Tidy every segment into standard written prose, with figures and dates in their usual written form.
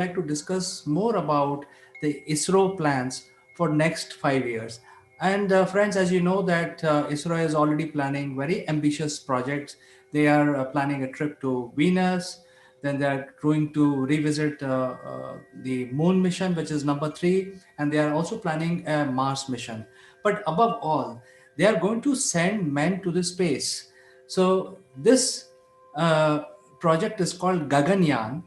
like to discuss more about the ISRO plans for next 5 years. And friends, as you know that ISRO is already planning very ambitious projects. They are planning a trip to Venus. Then they are going to revisit the moon mission, which is number three, and they are also planning a Mars mission. But above all, they are going to send men to the space. So this uh, project is called Gaganyaan,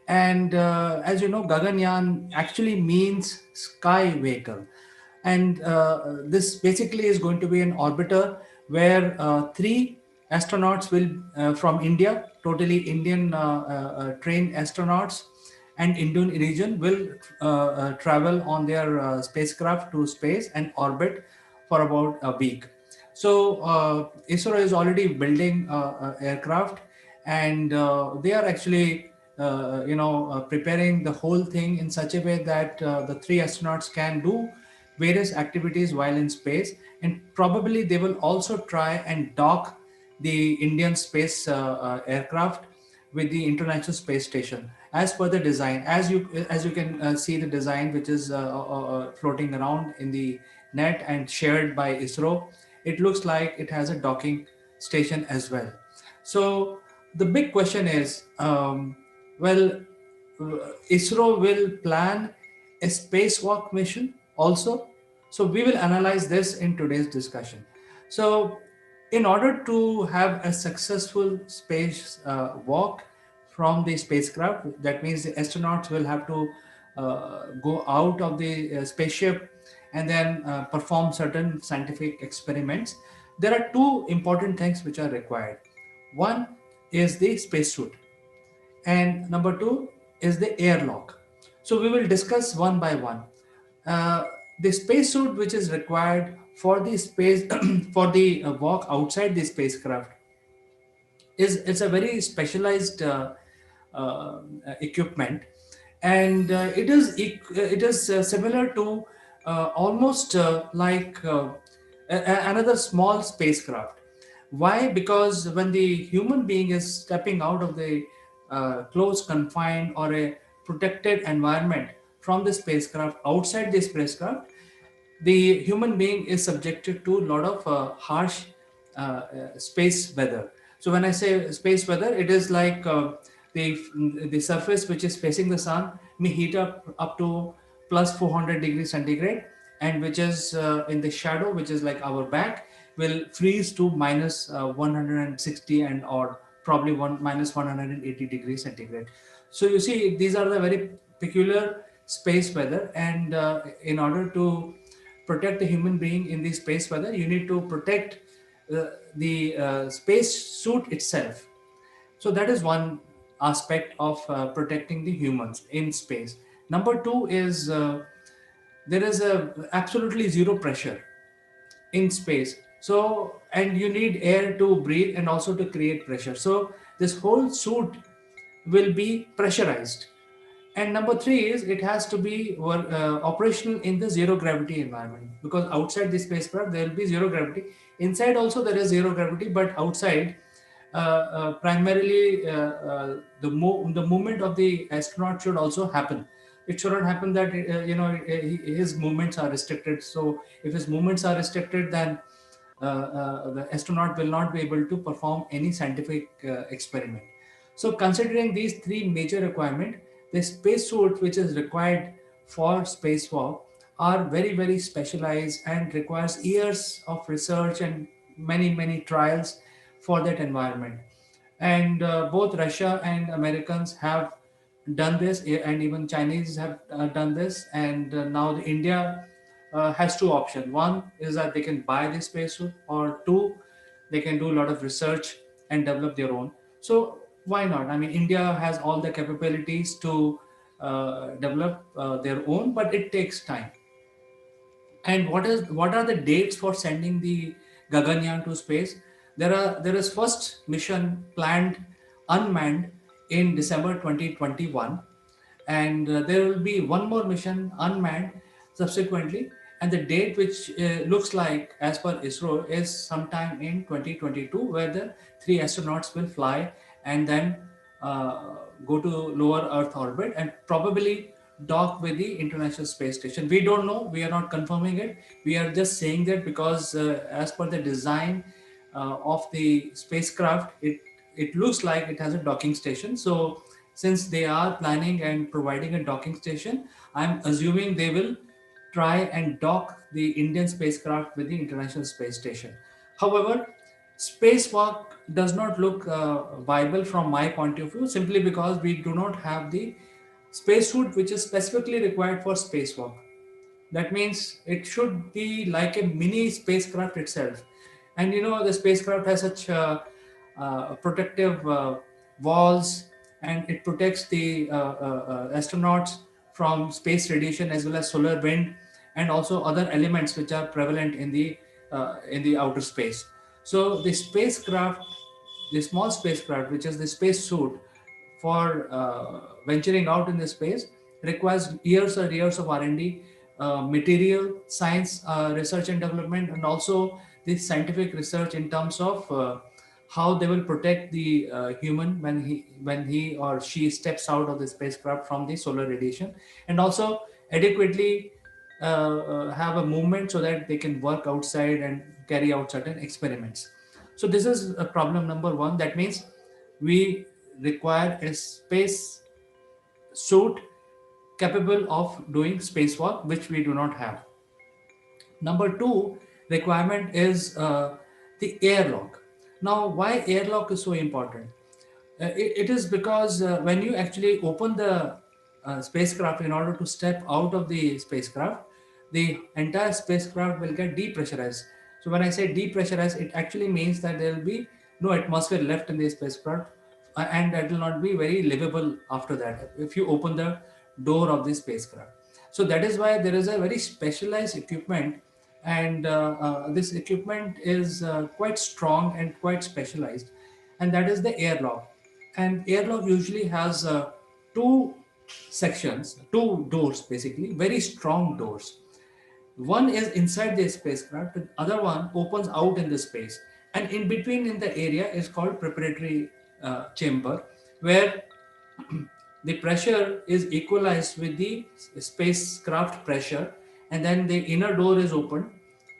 and as you know, Gaganyaan actually means sky vehicle. And this basically is going to be an orbiter where three astronauts will, from India, totally Indian trained astronauts and Indian region will travel on their spacecraft to space and orbit for about a week. So ISRO is already building aircraft, and they are actually preparing the whole thing in such a way that the three astronauts can do various activities while in space, and probably they will also try and dock the Indian space aircraft with the International Space Station as per the design. As you can see the design which is floating around in the net and shared by ISRO, it looks like it has a docking station as well. So the big question is, well, ISRO will plan a spacewalk mission also. So we will analyze this in today's discussion. So in order to have a successful space walk from the spacecraft, that means the astronauts will have to go out of the spaceship and then perform certain scientific experiments. There are two important things which are required. One is the spacesuit, and number two is the airlock. So we will discuss one by one. Uh, the spacesuit which is required for the space for the walk outside the spacecraft is it's a very specialized equipment, and it is similar to almost like another small spacecraft. Why? Because when the human being is stepping out of the closed, confined, or a protected environment from the spacecraft, outside the spacecraft, the human being is subjected to a lot of harsh space weather. So when I say space weather, it is like the the surface which is facing the sun may heat up to plus 400 degrees centigrade, and which is in the shadow, which is like our back, will freeze to minus 160 and or probably one minus 180 degrees centigrade. So you see, these are the very peculiar space weather, and in order to protect the human being in the space weather, you need to protect the space suit itself. So that is one aspect of protecting the humans in space. Number two is there is a absolutely zero pressure in space. So, and you need air to breathe and also to create pressure. So this whole suit will be pressurized. And number three is it has to be operational in the zero gravity environment, because outside the spacecraft there will be zero gravity. Inside also there is zero gravity, but outside primarily the movement of the astronaut should also happen. It should not happen that his movements are restricted. So if his movements are restricted, then the astronaut will not be able to perform any scientific experiment. So considering these three major requirements, the spacesuit which is required for spacewalk are very very specialized and requires years of research and many trials for that environment. And both Russia and Americans have done this, and even Chinese have done this. And now the India has two options. One is that they can buy the spacesuit, or two, they can do a lot of research and develop their own. So why not? I mean, India has all the capabilities to develop their own, but it takes time. And what are the dates for sending the Gaganyaan to space? There is first mission planned unmanned in December 2021, and there will be one more mission unmanned subsequently. And the date which looks like as per ISRO is sometime in 2022, where the three astronauts will fly and then go to lower Earth orbit and probably dock with the International Space Station. We don't know. We are not confirming it. We are just saying that because as per the design of the spacecraft, it looks like it has a docking station. So since they are planning and providing a docking station, I'm assuming they will try and dock the Indian spacecraft with the International Space Station. However, spacewalk does not look viable from my point of view, simply because we do not have the spacesuit which is specifically required for spacewalk. That means it should be like a mini spacecraft itself. And the spacecraft has such protective walls, and it protects the astronauts from space radiation as well as solar wind, and also other elements which are prevalent in the outer space. So the small spacecraft, which is the space suit for venturing out in the space, requires years or years of R&D, material science, research and development, and also the scientific research in terms of how they will protect the human when he or she steps out of the spacecraft from the solar radiation, and also adequately have a movement so that they can work outside and carry out certain experiments. So this is problem number one. That means we require a space suit capable of doing spacewalk, which we do not have. Number two requirement is the airlock. Now, why airlock is so important? It is because when you actually open the spacecraft in order to step out of the spacecraft, the entire spacecraft will get depressurized. So when I say depressurized, it actually means that there will be no atmosphere left in the spacecraft, and that will not be very livable after that if you open the door of the spacecraft. So that is why there is a very specialized equipment, and this equipment is quite strong and quite specialized, and that is the airlock. And airlock usually has two sections, two doors, basically very strong doors. One is inside the spacecraft, the other one opens out in the space, and in between in the area is called preparatory chamber, where the pressure is equalized with the spacecraft pressure, and then the inner door is opened.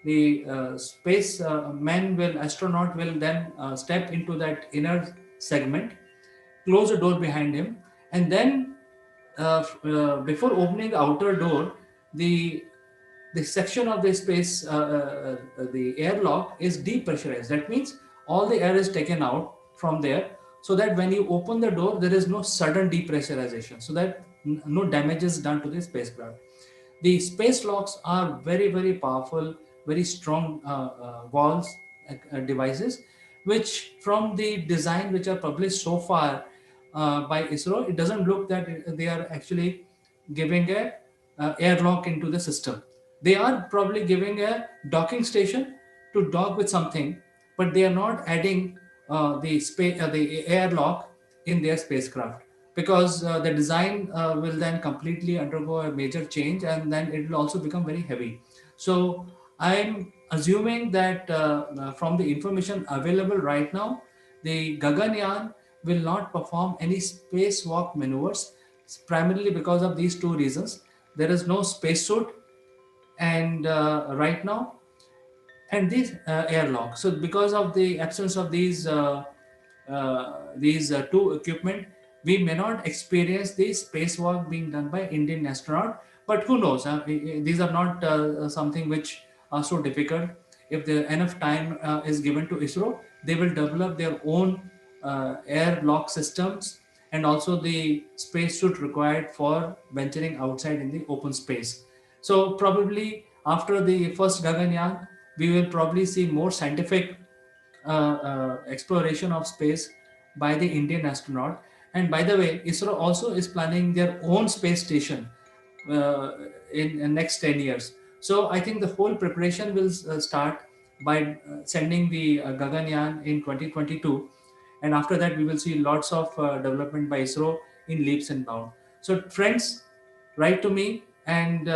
The space man will astronaut will then step into that inner segment, close the door behind him, and then before opening the outer door, the the section of the space, the airlock is depressurized. That means all the air is taken out from there, so that when you open the door, there is no sudden depressurization, so that no damage is done to the spacecraft. The space locks are very, very powerful, very strong walls, devices, which from the design which are published so far by ISRO, it doesn't look that they are actually giving a airlock into the system. They are probably giving a docking station to dock with something, but they are not adding the airlock in their spacecraft, because the design will then completely undergo a major change, and then it will also become very heavy. So I'm assuming that from the information available right now, the Gaganyaan will not perform any spacewalk maneuvers, primarily because of these two reasons. There is no spacesuit, and right now, and this airlock. So because of the absence of these two equipment, we may not experience the spacewalk being done by Indian astronaut. But who knows? These are not something which are so difficult. If the enough time is given to ISRO, they will develop their own airlock systems, and also the spacesuit required for venturing outside in the open space. So probably after the first Gaganyaan, we will probably see more scientific exploration of space by the Indian astronaut. And by the way, ISRO also is planning their own space station uh, in the next 10 years. So I think the whole preparation will start by sending the Gaganyaan in 2022, and after that we will see lots of development by ISRO in leaps and bounds. So friends, write to me and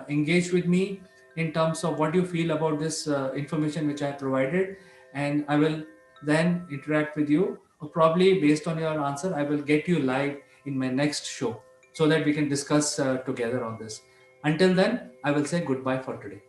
engage with me in terms of what you feel about this information which I have provided, and I will then interact with you probably based on your answer, I will get you live in my next show so that we can discuss together on this. Until then, I will say goodbye for today.